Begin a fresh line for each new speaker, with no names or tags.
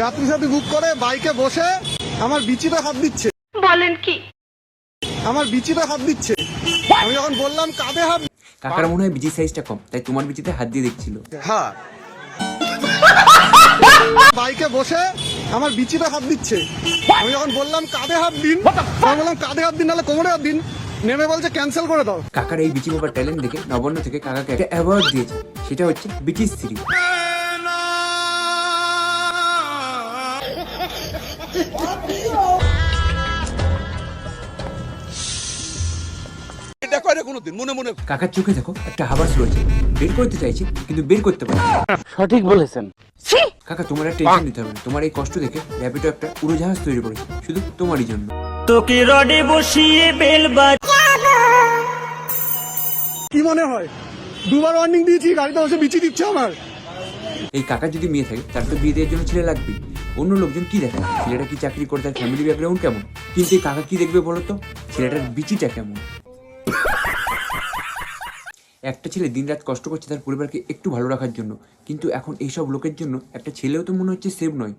যাত্রী সাথী বুক করে বাইকে বসে আমার বিচিতে হাত দিচ্ছে।
বলেন কি?
আমার বিচিতে হাত দিচ্ছে। আমি যখন বললাম কাঁধে হাত,
কাকার মনে হয় বিচির সাইজটা কম, তাই তোমার বিচিতে হাত দিয়ে দেখছিল।
হ্যাঁ, বাইকে বসে আমার বিচিতে হাত দিচ্ছে। আমি যখন বললাম কাঁধে হাত দিন, আমি বললাম কাঁধে হাত দিন নাহলে কোমরে হাত দিন, নেমে বলছে ক্যান্সেল করে দাও।
কাকার এই বিচি বাবার ট্যালেন্ট দেখে নবান্ন থেকে কাকাকে একটা অ্যাওয়ার্ড দিয়েছে, সেটা হচ্ছে বিচির স্ত্রী।
এটা করে কোনোদিন মনে মনে
কাকার চোখে দেখো একটা হাবাস রয়েছে, বের করতে চাইছে কিন্তু বের করতে পারে না।
সঠিক বলেছেন।
কাকা তোমার আর টেনশন নিতে হবে না, তোমার এই কষ্ট দেখে র্যাপিডো একটা উড়োজাহাজ তৈরি করেছে শুধু তোমারই জন্য।
তোকে রডে বসিয়ে বেল বাজ।
কি মনে হয় দুবার ওয়ার্নিং দিয়েছি, গাড়িতে বসে বিচি দিচ্ছে আমার।
এই কাকার যদি মেয়ে থাকে তার তো বিয়ে দেওয়ার জন্য ছেলে লাগবেই। অন্য লোকজন কি দেখে, ছেলেটা কি চাকরি করে, তার ফ্যামিলি ব্যাকগ্রাউন্ড কেমন, কিন্তু এই কাকা কি দেখবে বলো তো, ছেলেটার বিচিটা কেমন। একটা ছেলে দিনরাত কষ্ট করছে তার পরিবারকে একটু ভালো রাখার জন্য, কিন্তু এখন এইসব লোকের জন্য একটা ছেলেও তো মনে হচ্ছে সেভ নয়।